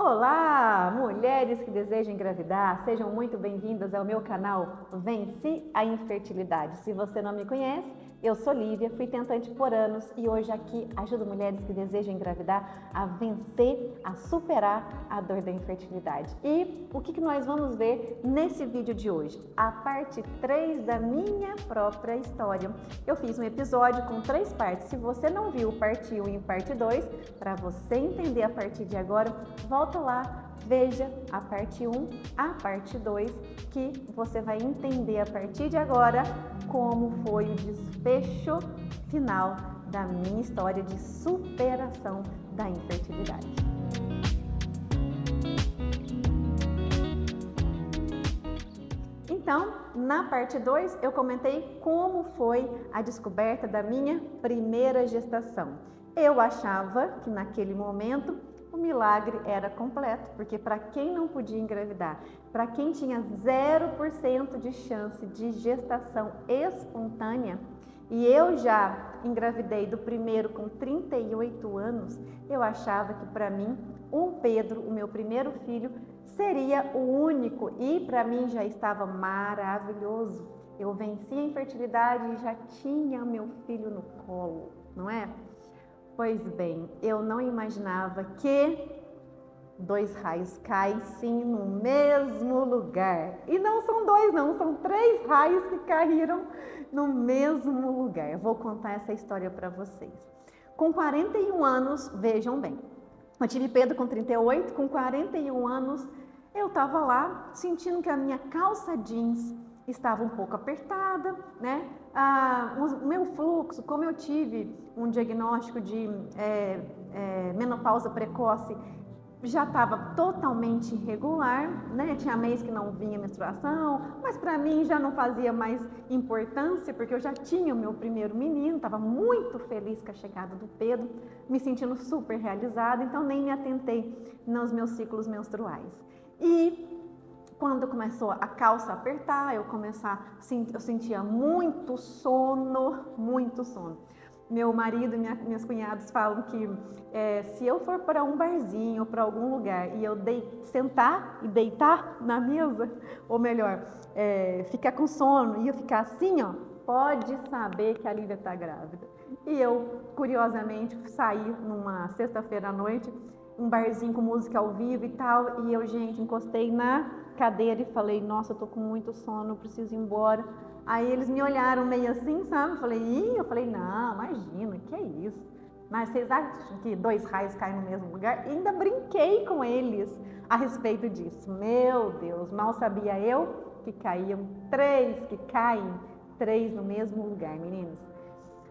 Olá, mulheres que desejam engravidar, sejam muito bem-vindas ao meu canal Venci a Infertilidade. Se você não me conhece, eu sou Lívia, fui tentante por anos e hoje aqui ajudo mulheres que desejam engravidar a vencer, a superar a dor da infertilidade. E o que nós vamos ver nesse vídeo de hoje? A parte 3 da minha própria história. Eu fiz um episódio com 3 partes. Se você não viu parte 1 e parte 2, para você entender a partir de agora, volta lá, veja a parte 1, a parte 2, que você vai entender a partir de agora como foi o desfecho final da minha história de superação da infertilidade. Então, na parte 2, eu comentei como foi a descoberta da minha primeira gestação. Eu achava que naquele momento o milagre era completo, porque para quem não podia engravidar, para quem tinha 0% de chance de gestação espontânea, e eu já engravidei do primeiro com 38 anos, eu achava que para mim, o Pedro, o meu primeiro filho, seria o único e para mim já estava maravilhoso. Eu venci a infertilidade e já tinha meu filho no colo, não é? Pois bem, eu não imaginava que 2 raios caem sim no mesmo lugar. E não são 2 não, são 3 raios que caíram no mesmo lugar. Eu vou contar essa história para vocês. Com 41 anos, vejam bem, eu tive Pedro com 38, com 41 anos, eu estava lá sentindo que a minha calça jeans estava um pouco apertada, né? O meu fluxo, como eu tive um diagnóstico de menopausa precoce, já estava totalmente irregular, né? Tinha mês que não vinha menstruação, mas para mim já não fazia mais importância, porque eu já tinha o meu primeiro menino, estava muito feliz com a chegada do Pedro, me sentindo super realizada, então nem me atentei nos meus ciclos menstruais. E quando começou a calça a apertar, eu sentia muito sono, muito sono. Meu marido e minhas cunhadas falam que se eu for para um barzinho ou para algum lugar e eu sentar e deitar na mesa, ou melhor, ficar com sono e eu ficar assim, ó, pode saber que a Lívia está grávida. E eu, curiosamente, saí numa sexta-feira à noite, um barzinho com música ao vivo e tal, e eu, gente, encostei na cadeira e falei, nossa, eu tô com muito sono, preciso ir embora. Aí eles me olharam meio assim, sabe? Eu falei, não, imagina, que é isso? Mas vocês acham que 2 raios caem no mesmo lugar? E ainda brinquei com eles a respeito disso. Meu Deus, mal sabia eu que caíam 3, que caem 3 no mesmo lugar, meninos.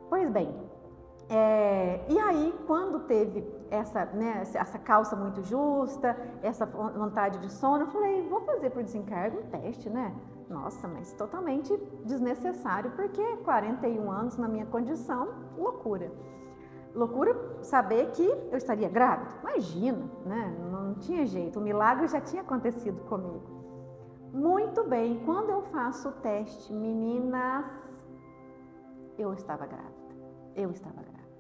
Pois bem, e aí, quando teve essa calça muito justa, essa vontade de sono, eu falei, vou fazer por desencargo um teste, né? Nossa, mas totalmente desnecessário, porque 41 anos na minha condição, loucura. Loucura saber que eu estaria grávida, imagina, né? Não tinha jeito, o milagre já tinha acontecido comigo. Muito bem, quando eu faço o teste, meninas, eu estava grávida.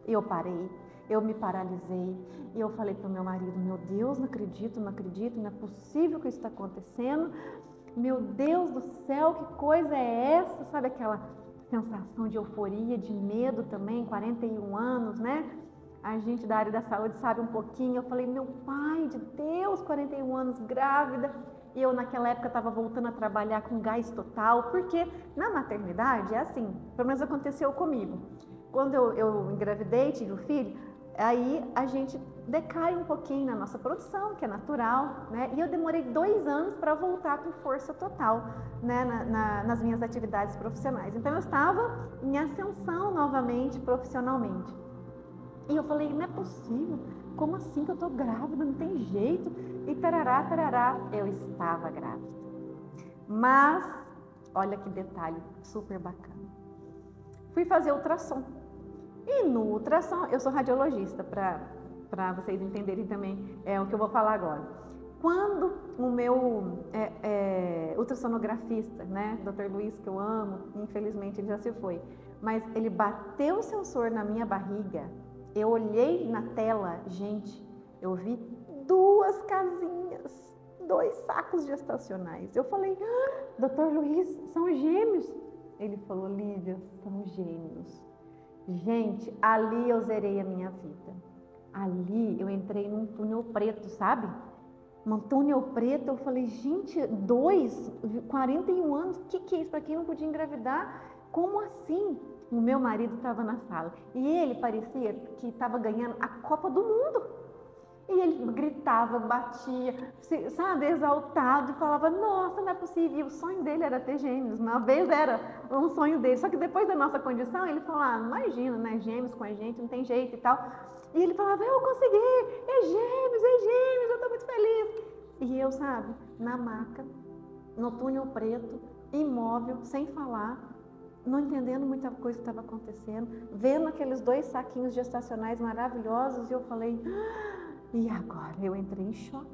Eu parei, eu me paralisei e eu falei para o meu marido, meu Deus, não acredito, não é possível que isso está acontecendo. Meu Deus do céu, que coisa é essa? Sabe aquela sensação de euforia, de medo também, 41 anos, né? A gente da área da saúde sabe um pouquinho. Eu falei, meu pai de Deus, 41 anos grávida. E eu naquela época estava voltando a trabalhar com gás total, porque na maternidade é assim, pelo menos aconteceu comigo. Quando eu engravidei, tive o filho, aí a gente decai um pouquinho na nossa produção, que é natural, né? E eu demorei 2 anos para voltar com força total, né? Nas minhas atividades profissionais. Então eu estava em ascensão novamente profissionalmente. E eu falei, não é possível, como assim que eu tô grávida, não tem jeito? E tarará, eu estava grávida. Mas, olha que detalhe super bacana. Fui fazer ultrassom. E no ultrassom, eu sou radiologista, para vocês entenderem também o que eu vou falar agora. Quando o meu ultrassonografista, né, Dr. Luiz, que eu amo, infelizmente ele já se foi, mas ele bateu o sensor na minha barriga, eu olhei na tela, gente, eu vi 2 2 casinhas, 2 sacos gestacionais. Eu falei, doutor Luiz, são gêmeos? Ele falou, Lívia, são gêmeos. Gente, ali eu zerei a minha vida. Ali eu entrei num túnel preto, sabe? Um túnel preto, eu falei, gente, 41 anos, o que é isso? Para quem não podia engravidar? Como assim? O meu marido estava na sala e ele parecia que estava ganhando a Copa do Mundo. E ele gritava, batia, sabe, exaltado, e falava, nossa, não é possível. E o sonho dele era ter gêmeos, uma vez era um sonho dele. Só que depois da nossa condição, ele falou, imagina, né, gêmeos com a gente, não tem jeito e tal. E ele falava, eu consegui, é gêmeos, eu estou muito feliz. E eu, sabe, na maca, no túnel preto, imóvel, sem falar, não entendendo muita coisa que estava acontecendo, vendo aqueles 2 saquinhos gestacionais maravilhosos, e eu falei, e agora? Eu entrei em choque,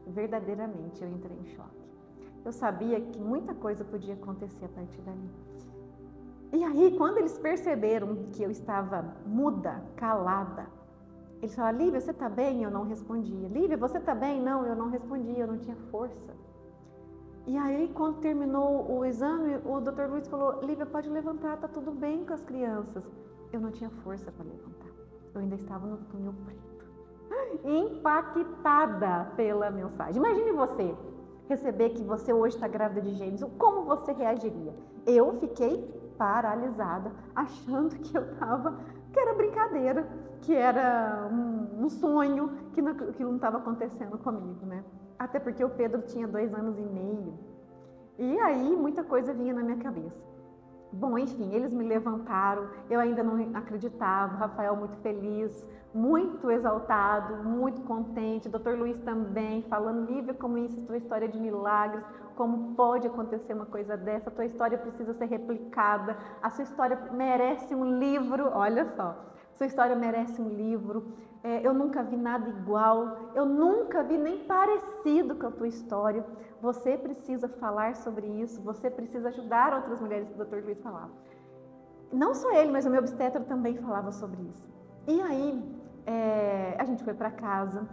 verdadeiramente eu entrei em choque. Eu sabia que muita coisa podia acontecer a partir dali. E aí, quando eles perceberam que eu estava muda, calada, eles falaram, Lívia, você está bem? Eu não respondia. Lívia, você está bem? Não, eu não respondia, eu não tinha força. E aí, quando terminou o exame, o Dr. Luiz falou, Lívia, pode levantar, tá tudo bem com as crianças. Eu não tinha força para levantar. Eu ainda estava no túnel preto. Impactada pela mensagem. Imagine você receber que você hoje está grávida de gêmeos. Como você reagiria? Eu fiquei paralisada, achando que era brincadeira, que era um sonho, que não estava acontecendo comigo, né? Até porque o Pedro tinha 2 anos e meio. E aí muita coisa vinha na minha cabeça. Bom, enfim, eles me levantaram, eu ainda não acreditava, o Rafael muito feliz, muito exaltado, muito contente, o Dr. Luiz também, falando, Lívia, como isso, tua história de milagres, como pode acontecer uma coisa dessa, a tua história precisa ser replicada, a sua história merece um livro, olha só, sua história merece um livro, eu nunca vi nada igual, eu nunca vi nem parecido com a tua história, você precisa falar sobre isso, você precisa ajudar outras mulheres, que o Dr. Luiz falava. Não só ele, mas o meu obstetra também falava sobre isso. E aí, a gente foi para casa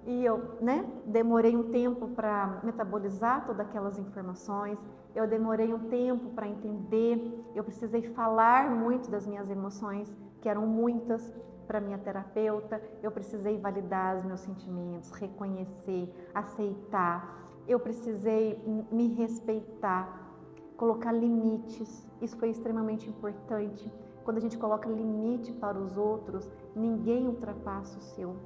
e eu, demorei um tempo para metabolizar todas aquelas informações, eu demorei um tempo para entender, eu precisei falar muito das minhas emoções, que eram muitas, para minha terapeuta, eu precisei validar os meus sentimentos, reconhecer, aceitar, eu precisei me respeitar, colocar limites, isso foi extremamente importante. Quando a gente coloca limite para os outros, ninguém ultrapassa o seu.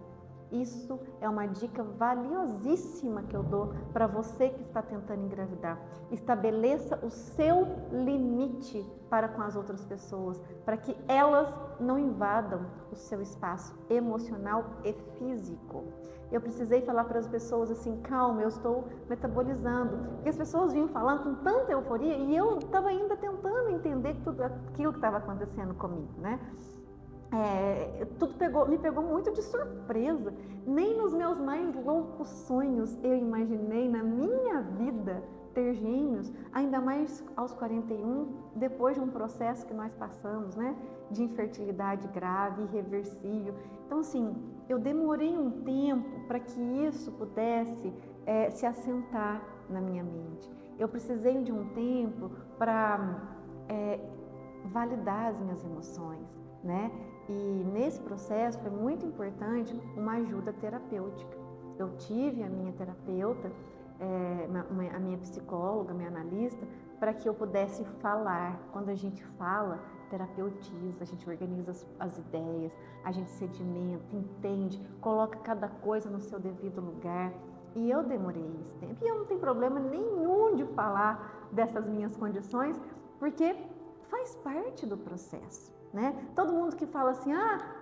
Isso é uma dica valiosíssima que eu dou para você que está tentando engravidar. Estabeleça o seu limite para com as outras pessoas, para que elas não invadam o seu espaço emocional e físico. Eu precisei falar para as pessoas assim, calma, eu estou metabolizando. Porque as pessoas vinham falando com tanta euforia e eu estava ainda tentando entender tudo aquilo que estava acontecendo comigo, né? Tudo me pegou muito de surpresa. Nem nos meus mais loucos sonhos eu imaginei na minha vida ter gêmeos, ainda mais aos 41, depois de um processo que nós passamos, né, de infertilidade grave, irreversível. Então, assim, eu demorei um tempo para que isso pudesse se assentar na minha mente. Eu precisei de um tempo para validar as minhas emoções, né? E nesse processo foi muito importante uma ajuda terapêutica. Eu tive a minha terapeuta, a minha psicóloga, a minha analista, para que eu pudesse falar. Quando a gente fala, terapeutiza, a gente organiza as ideias, a gente sedimenta, entende, coloca cada coisa no seu devido lugar. E eu demorei esse tempo. E eu não tenho problema nenhum de falar dessas minhas condições, porque faz parte do processo. Né? Todo mundo que fala assim,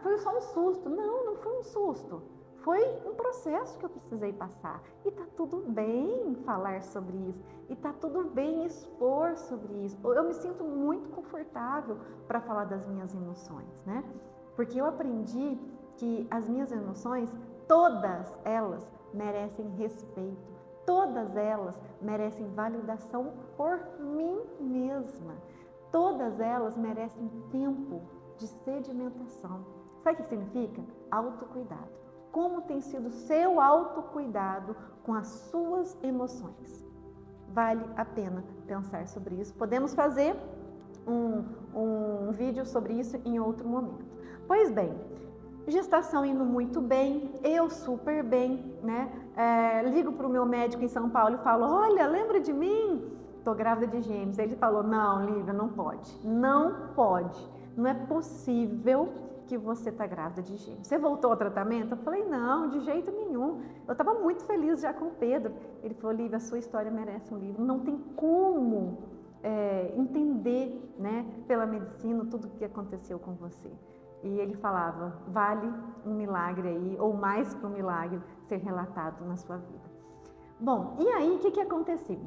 foi só um susto. Não foi um susto. Foi um processo que eu precisei passar. E tá tudo bem falar sobre isso. E tá tudo bem expor sobre isso. Eu me sinto muito confortável para falar das minhas emoções, né? Porque eu aprendi que as minhas emoções, todas elas merecem respeito. Todas elas merecem validação por mim mesma. Todas elas merecem tempo de sedimentação. Sabe o que significa? Autocuidado. como tem sido o seu autocuidado com as suas emoções. Vale a pena pensar sobre isso. Podemos fazer um vídeo sobre isso em outro momento. Pois bem, gestação indo muito bem, eu super bem, né? Ligo para o meu médico em São Paulo e falo, olha, lembra de mim? Estou grávida de gêmeos. Ele falou, não, Lívia, não pode. Não pode. Não é possível que você está grávida de gêmeos. Você voltou ao tratamento? Eu falei, não, de jeito nenhum. Eu estava muito feliz já com o Pedro. Ele falou, Lívia, a sua história merece um livro. Não tem como entender, né, pela medicina tudo o que aconteceu com você. E ele falava, vale um milagre aí, ou mais que um milagre, ser relatado na sua vida. Bom, e aí o que aconteceu?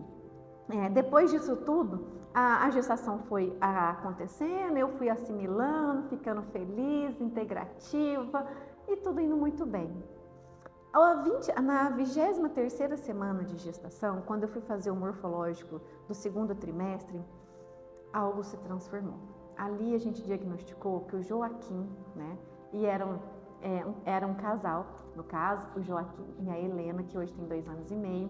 Depois disso tudo, a gestação foi acontecendo, eu fui assimilando, ficando feliz, integrativa e tudo indo muito bem. Na 23ª semana de gestação, quando eu fui fazer o morfológico do 2º trimestre, algo se transformou. Ali a gente diagnosticou que o Joaquim, né, e era um casal, no caso, o Joaquim e a Helena, que hoje tem 2 anos e meio,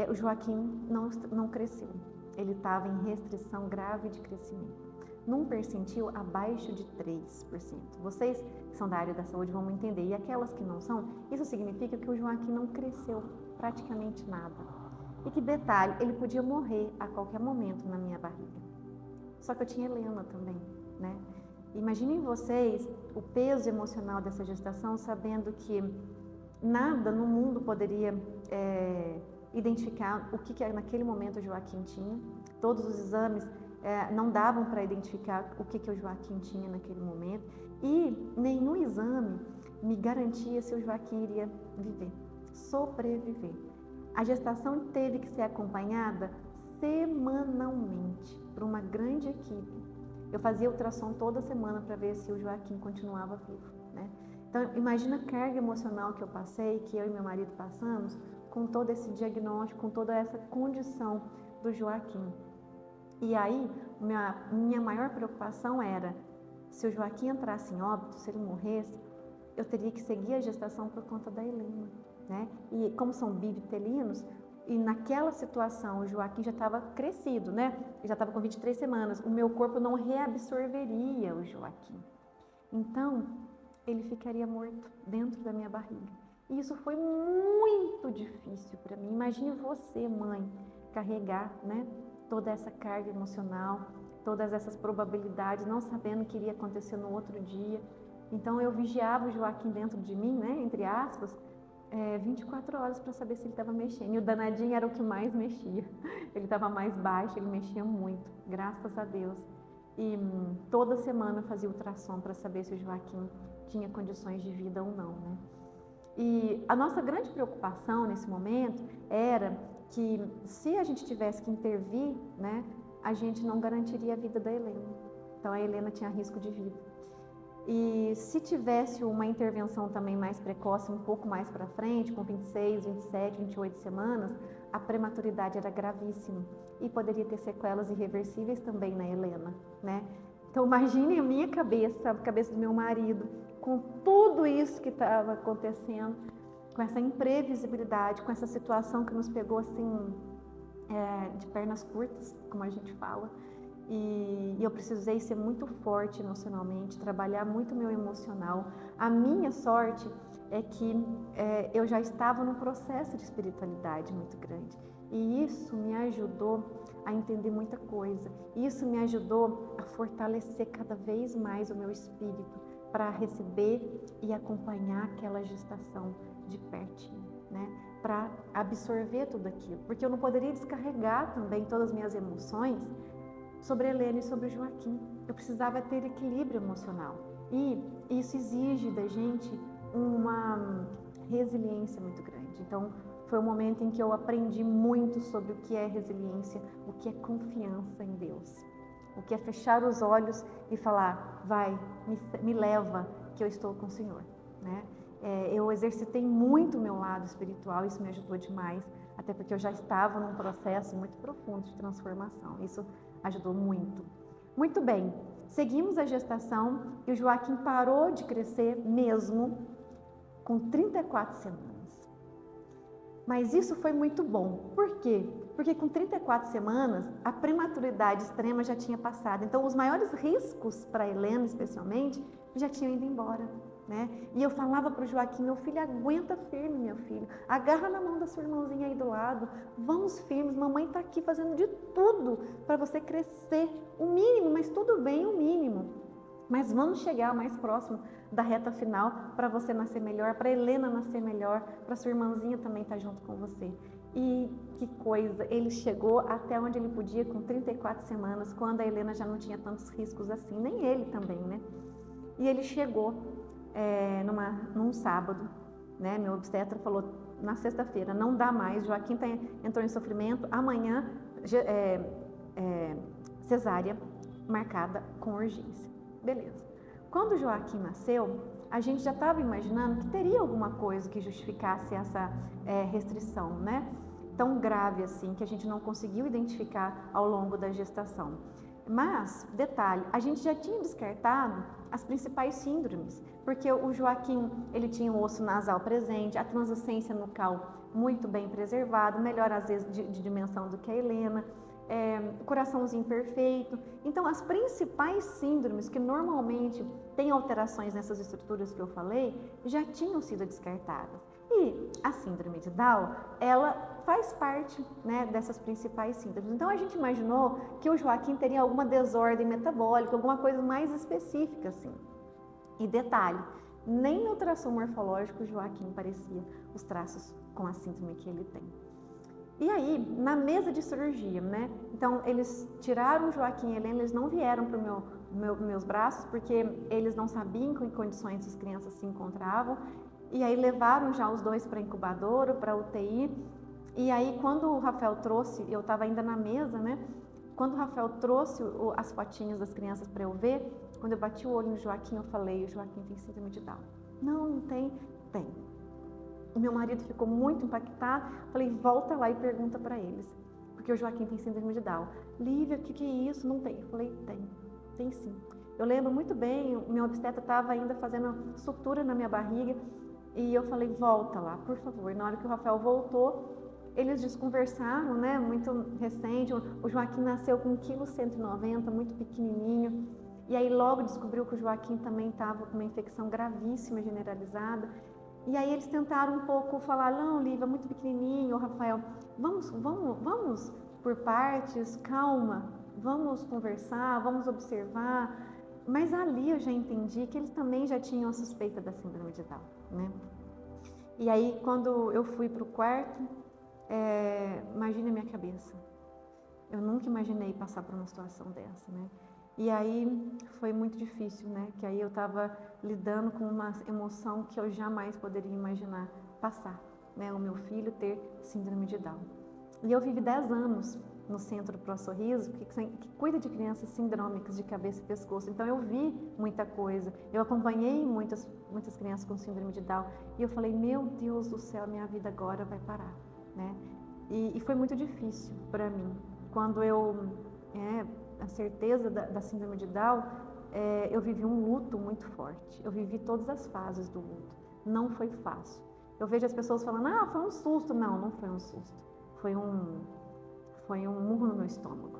o Joaquim não cresceu. Ele estava em restrição grave de crescimento, num percentil abaixo de 3%. Vocês que são da área da saúde vão entender, e aquelas que não são, isso significa que o Joaquim não cresceu praticamente nada. E que detalhe, ele podia morrer a qualquer momento na minha barriga. Só que eu tinha Helena também, né? Imaginem vocês o peso emocional dessa gestação, sabendo que nada no mundo poderia identificar o que naquele momento o Joaquim tinha. Todos os exames não davam para identificar o que o Joaquim tinha naquele momento. E nenhum exame me garantia se o Joaquim iria viver, sobreviver. A gestação teve que ser acompanhada semanalmente por uma grande equipe. Eu fazia ultrassom toda semana para ver se o Joaquim continuava vivo, né? Então, imagina a carga emocional que eu passei, que eu e meu marido passamos, com todo esse diagnóstico, com toda essa condição do Joaquim. E aí, minha maior preocupação era, se o Joaquim entrasse em óbito, se ele morresse, eu teria que seguir a gestação por conta da Helena, né? E como são bivitelinos, e naquela situação o Joaquim já estava crescido, né? Ele já estava com 23 semanas, o meu corpo não reabsorveria o Joaquim. Então, ele ficaria morto dentro da minha barriga. E isso foi muito difícil para mim. Imagine você, mãe, carregar, né, toda essa carga emocional, todas essas probabilidades, não sabendo o que iria acontecer no outro dia. Então eu vigiava o Joaquim dentro de mim, né, entre aspas, 24 horas para saber se ele estava mexendo. E o danadinho era o que mais mexia. Ele estava mais baixo, ele mexia muito, graças a Deus. E toda semana eu fazia ultrassom para saber se o Joaquim tinha condições de vida ou não, né? E a nossa grande preocupação nesse momento era que, se a gente tivesse que intervir, né, a gente não garantiria a vida da Helena. Então a Helena tinha risco de vida. E se tivesse uma intervenção também mais precoce, um pouco mais para frente, com 26, 27, 28 semanas, a prematuridade era gravíssima e poderia ter sequelas irreversíveis também na Helena, né? Então imagine a minha cabeça, a cabeça do meu marido, com tudo isso que estava acontecendo, com essa imprevisibilidade, com essa situação que nos pegou assim, de pernas curtas, como a gente fala. E eu precisei ser muito forte emocionalmente, trabalhar muito meu emocional. A minha sorte é que eu já estava num processo de espiritualidade muito grande. E isso me ajudou a entender muita coisa. Isso me ajudou a fortalecer cada vez mais o meu espírito para receber e acompanhar aquela gestação de pertinho, né? Para absorver tudo aquilo. Porque eu não poderia descarregar também todas as minhas emoções sobre a Helena e sobre o Joaquim. Eu precisava ter equilíbrio emocional. E isso exige da gente uma resiliência muito grande. Então, foi um momento em que eu aprendi muito sobre o que é resiliência, o que é confiança em Deus. O que é fechar os olhos e falar, vai, me leva, que eu estou com o Senhor, né? Eu exercitei muito o meu lado espiritual, isso me ajudou demais, até porque eu já estava num processo muito profundo de transformação. Isso ajudou muito. Muito bem, seguimos a gestação e o Joaquim parou de crescer mesmo com 34 semanas. Mas isso foi muito bom. Por quê? Porque com 34 semanas, a prematuridade extrema já tinha passado. Então, os maiores riscos para a Helena, especialmente, já tinham ido embora, né? E eu falava para o Joaquim, meu filho, aguenta firme, meu filho. Agarra na mão da sua irmãzinha aí do lado. Vamos firmes, mamãe está aqui fazendo de tudo para você crescer. O mínimo, mas tudo bem, o mínimo. Mas vamos chegar mais próximo da reta final para você nascer melhor, para a Helena nascer melhor, para sua irmãzinha também estar junto com você. E que coisa, ele chegou até onde ele podia com 34 semanas, quando a Helena já não tinha tantos riscos assim, nem ele também, né? E ele chegou num sábado, né? Meu obstetra falou, na sexta-feira, não dá mais, Joaquim entrou em sofrimento, amanhã cesárea marcada com urgência. Beleza. Quando o Joaquim nasceu, a gente já estava imaginando que teria alguma coisa que justificasse essa restrição, né? Tão grave assim, que a gente não conseguiu identificar ao longo da gestação. Mas, detalhe, a gente já tinha descartado as principais síndromes, porque o Joaquim, ele tinha o osso nasal presente, a translucência nucal muito bem preservado, melhor às vezes de dimensão do que a Helena, coraçãozinho perfeito. Então, as principais síndromes que normalmente têm alterações nessas estruturas que eu falei, já tinham sido descartadas. E a síndrome de Down, ela faz parte, né, dessas principais síndromes. Então, a gente imaginou que o Joaquim teria alguma desordem metabólica, alguma coisa mais específica, assim. E detalhe, nem no ultrassom morfológico o Joaquim parecia os traços com a síndrome que ele tem. E aí, na mesa de cirurgia, né? Então, eles tiraram o Joaquim e a Helena, eles não vieram para meus braços, porque eles não sabiam em que condições as crianças se encontravam. E aí, levaram já os dois para a incubadora, para a UTI. E aí, quando o Rafael trouxe, eu estava ainda na mesa, né? Quando o Rafael trouxe as fotinhas das crianças para eu ver, quando eu bati o olho no Joaquim, eu falei, o Joaquim tem síndrome de Down. Não tem? Tem. O meu marido ficou muito impactado, falei, volta lá e pergunta para eles, porque o Joaquim tem síndrome de Down. Lívia, o que é isso? Não tem? Eu falei, tem sim. Eu lembro muito bem, o meu obstetra estava ainda fazendo sutura na minha barriga, e eu falei, volta lá, por favor. E na hora que o Rafael voltou, eles desconversaram, né, muito recente, o Joaquim nasceu com 1,190 kg, muito pequenininho, e aí logo descobriu que o Joaquim também estava com uma infecção gravíssima, generalizada. E aí eles tentaram um pouco falar, não, Lívia, muito pequenininho, Rafael, vamos por partes, calma, vamos conversar, vamos observar. Mas ali eu já entendi que eles também já tinham a suspeita da síndrome de Down, né? E aí quando eu fui para o quarto, imagine a minha cabeça. Eu nunca imaginei passar por uma situação dessa, né? E aí foi muito difícil, né? Que aí eu estava lidando com uma emoção que eu jamais poderia imaginar passar, né? O meu filho ter síndrome de Down. E eu vivi 10 anos no Centro Pro Sorriso, que cuida de crianças sindrômicas de cabeça e pescoço. Então eu vi muita coisa, eu acompanhei muitas crianças com síndrome de Down. E eu falei, meu Deus do céu, minha vida agora vai parar, né? E foi muito difícil para mim. Quando a certeza da síndrome de Down, eu vivi um luto muito forte. Eu vivi todas as fases do luto. Não foi fácil. Eu vejo as pessoas falando, foi um susto. Não foi um susto. Foi um murro no meu estômago.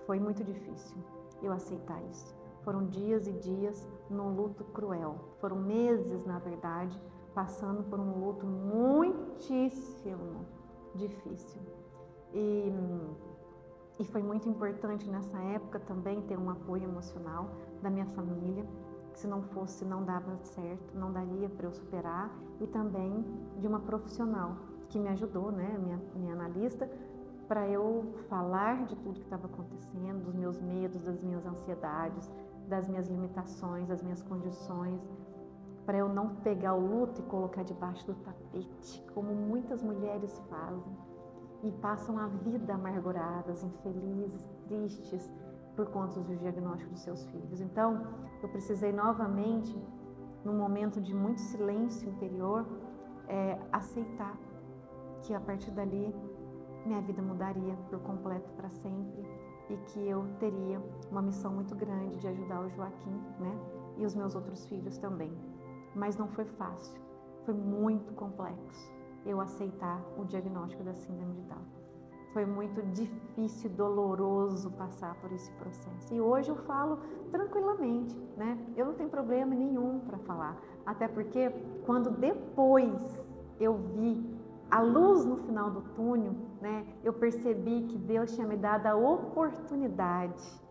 Foi muito difícil eu aceitar isso. Foram dias e dias num luto cruel. Foram meses, na verdade, passando por um luto muitíssimo difícil. E foi muito importante nessa época também ter um apoio emocional da minha família, que se não fosse, não dava certo, não daria para eu superar, e também de uma profissional que me ajudou, né, minha analista, para eu falar de tudo que estava acontecendo, dos meus medos, das minhas ansiedades, das minhas limitações, das minhas condições, para eu não pegar o luto e colocar debaixo do tapete, como muitas mulheres fazem. E passam a vida amarguradas, infelizes, tristes, por conta do diagnóstico dos seus filhos. Então, eu precisei novamente, num momento de muito silêncio interior, aceitar que a partir dali minha vida mudaria por completo para sempre e que eu teria uma missão muito grande de ajudar o Joaquim, né? E os meus outros filhos também. Mas não foi fácil. Foi muito complexo eu aceitar o diagnóstico da síndrome de Down. Foi muito difícil, doloroso passar por esse processo. E hoje eu falo tranquilamente, né? Eu não tenho problema nenhum para falar. Até porque quando depois eu vi a luz no final do túnel, né? Eu percebi que Deus tinha me dado a oportunidade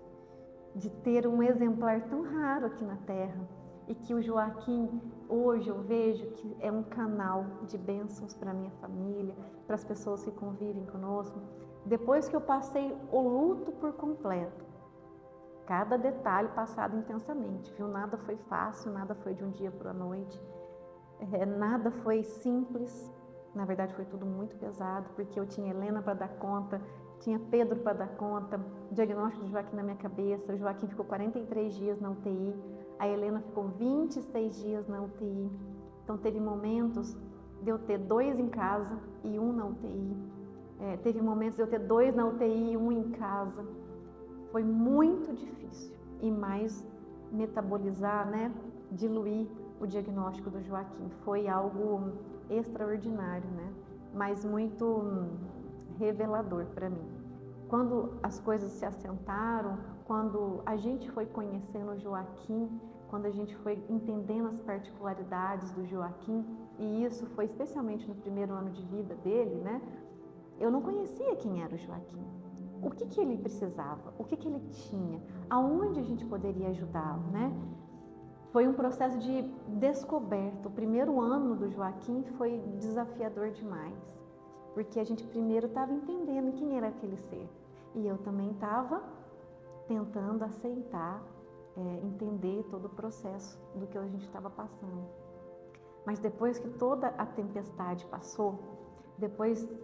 de ter um exemplar tão raro aqui na Terra. E que o Joaquim, hoje eu vejo que é um canal de bênçãos para a minha família, para as pessoas que convivem conosco. Depois que eu passei o luto por completo, cada detalhe passado intensamente, viu? Nada foi fácil, nada foi de um dia para a noite, nada foi simples. Na verdade foi tudo muito pesado, porque eu tinha Helena para dar conta, tinha Pedro para dar conta, o diagnóstico do Joaquim na minha cabeça. O Joaquim ficou 43 dias na UTI, a Helena ficou 26 dias na UTI. Então teve momentos de eu ter 2 em casa e 1 na UTI. Teve momentos de eu ter 2 na UTI e 1 em casa. Foi muito difícil. E mais metabolizar, né, diluir o diagnóstico do Joaquim. Foi algo extraordinário, né? Mas muito revelador para mim. Quando as coisas se assentaram, quando a gente foi conhecendo o Joaquim, quando a gente foi entendendo as particularidades do Joaquim, e isso foi especialmente no primeiro ano de vida dele, né? Eu não conhecia quem era o Joaquim, o que ele precisava, o que ele tinha, aonde a gente poderia ajudá-lo, né? Foi um processo de descoberta. O primeiro ano do Joaquim foi desafiador demais, porque a gente primeiro estava entendendo quem era aquele ser. E eu também estava tentando aceitar, entender todo o processo do que a gente estava passando. Mas depois que toda a tempestade passou, depois que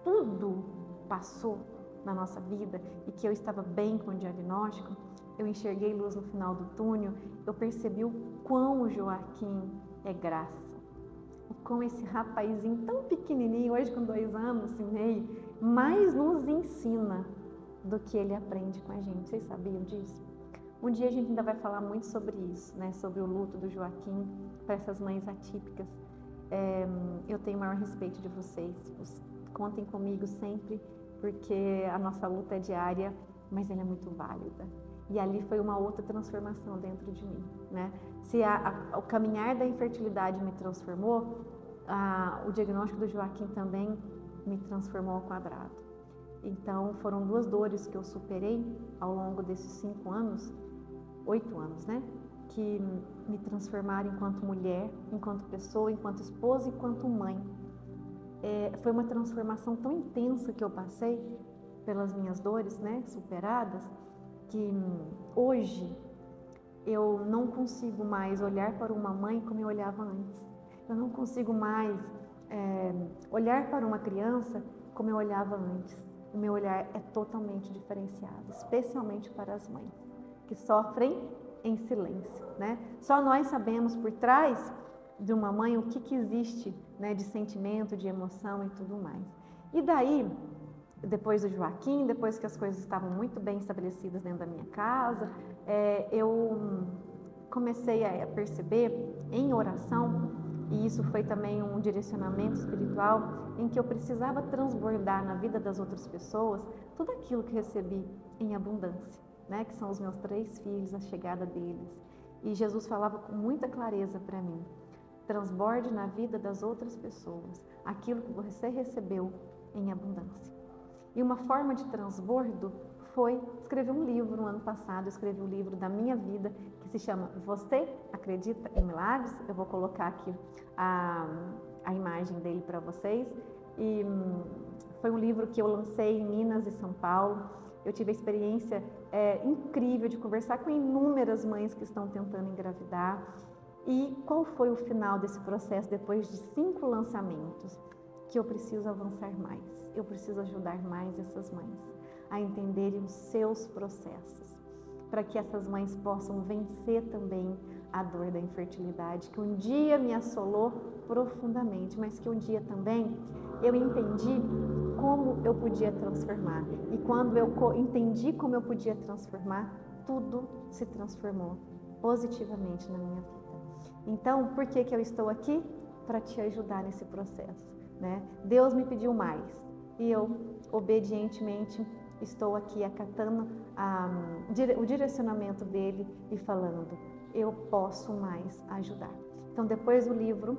tudo passou na nossa vida e que eu estava bem com o diagnóstico, eu enxerguei luz no final do túnel, eu percebi o quão o Joaquim é graça. O quão esse rapazinho tão pequenininho, hoje com 2 anos e meio, mais nos ensina do que ele aprende com a gente. Vocês sabiam disso? Um dia a gente ainda vai falar muito sobre isso, né? Sobre o luto do Joaquim para essas mães atípicas. Eu tenho o maior respeito de vocês. Contem comigo sempre, porque a nossa luta é diária, mas ela é muito válida. E ali foi uma outra transformação dentro de mim, né? Se o caminhar da infertilidade me transformou, o diagnóstico do Joaquim também me transformou ao quadrado. Então, foram 2 dores que eu superei ao longo desses 5 anos, 8 anos, né? Que me transformaram enquanto mulher, enquanto pessoa, enquanto esposa e enquanto mãe. Foi uma transformação tão intensa que eu passei pelas minhas dores, né? Superadas, que hoje eu não consigo mais olhar para uma mãe como eu olhava antes. Eu não consigo mais olhar para uma criança como eu olhava antes. O meu olhar é totalmente diferenciado, especialmente para as mães, que sofrem em silêncio, né? Só nós sabemos por trás de uma mãe o que existe, né, de sentimento, de emoção e tudo mais. E daí, depois do Joaquim, depois que as coisas estavam muito bem estabelecidas dentro da minha casa, eu comecei a perceber em oração, e isso foi também um direcionamento espiritual, em que eu precisava transbordar na vida das outras pessoas tudo aquilo que recebi em abundância, né? Que são os meus 3 filhos, a chegada deles. E Jesus falava com muita clareza para mim: transborde na vida das outras pessoas aquilo que você recebeu em abundância. E uma forma de transbordo foi escrever um livro. No ano passado eu escrevi um livro da minha vida que se chama Você Acredita em Milagres? Eu vou colocar aqui a imagem dele para vocês. E foi um livro que eu lancei em Minas e São Paulo. Eu tive a experiência incrível de conversar com inúmeras mães que estão tentando engravidar. E qual foi o final desse processo depois de 5 lançamentos? Que eu preciso avançar mais, eu preciso ajudar mais essas mães a entenderem os seus processos, para que essas mães possam vencer também a dor da infertilidade, que um dia me assolou profundamente, mas que um dia também eu entendi como eu podia transformar. E quando eu entendi como eu podia transformar, tudo se transformou positivamente na minha vida. Então, por que eu estou aqui? para te ajudar nesse processo, né? Deus me pediu mais e eu, obedientemente, estou aqui acatando o direcionamento dele e falando, eu posso mais ajudar. Então, depois do livro,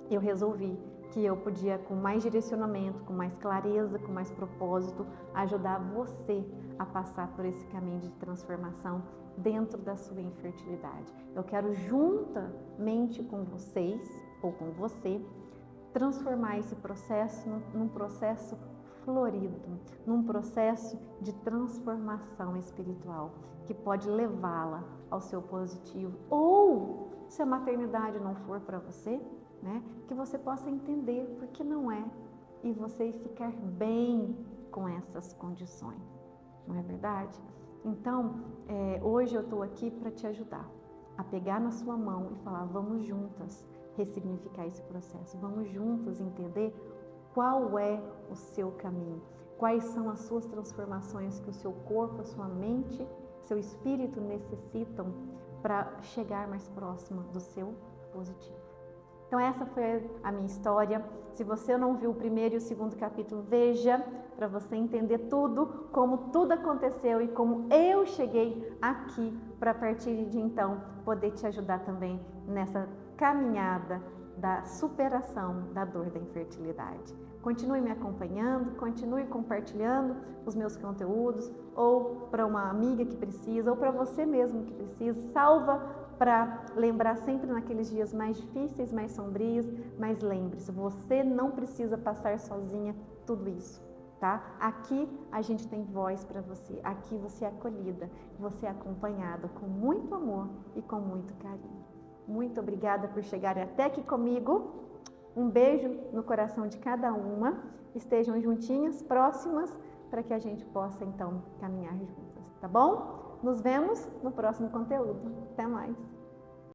eu resolvi que eu podia, com mais direcionamento, com mais clareza, com mais propósito, ajudar você a passar por esse caminho de transformação dentro da sua infertilidade. Eu quero, juntamente com vocês, ou com você, transformar esse processo num processo florido, num processo de transformação espiritual, que pode levá-la ao seu positivo. Ou, se a maternidade não for para você, né, que você possa entender por que não é e você ficar bem com essas condições, não é verdade? Então, hoje eu estou aqui para te ajudar a pegar na sua mão e falar, vamos juntas ressignificar esse processo, vamos juntas entender qual é o seu caminho, quais são as suas transformações que o seu corpo, a sua mente, seu espírito necessitam para chegar mais próximo do seu positivo. Então essa foi a minha história. Se você não viu o primeiro e o segundo capítulo, veja, para você entender tudo, como tudo aconteceu e como eu cheguei aqui, para a partir de então poder te ajudar também nessa caminhada da superação da dor da infertilidade. Continue me acompanhando, continue compartilhando os meus conteúdos, ou para uma amiga que precisa, ou para você mesmo que precisa. Salva para lembrar sempre naqueles dias mais difíceis, mais sombrios, mas lembre-se, você não precisa passar sozinha tudo isso, tá? Aqui a gente tem voz para você, aqui você é acolhida, você é acompanhada com muito amor e com muito carinho. Muito obrigada por chegarem até aqui comigo. Um beijo no coração de cada uma. Estejam juntinhas, próximas, para que a gente possa então caminhar juntas, tá bom? Nos vemos no próximo conteúdo. Até mais!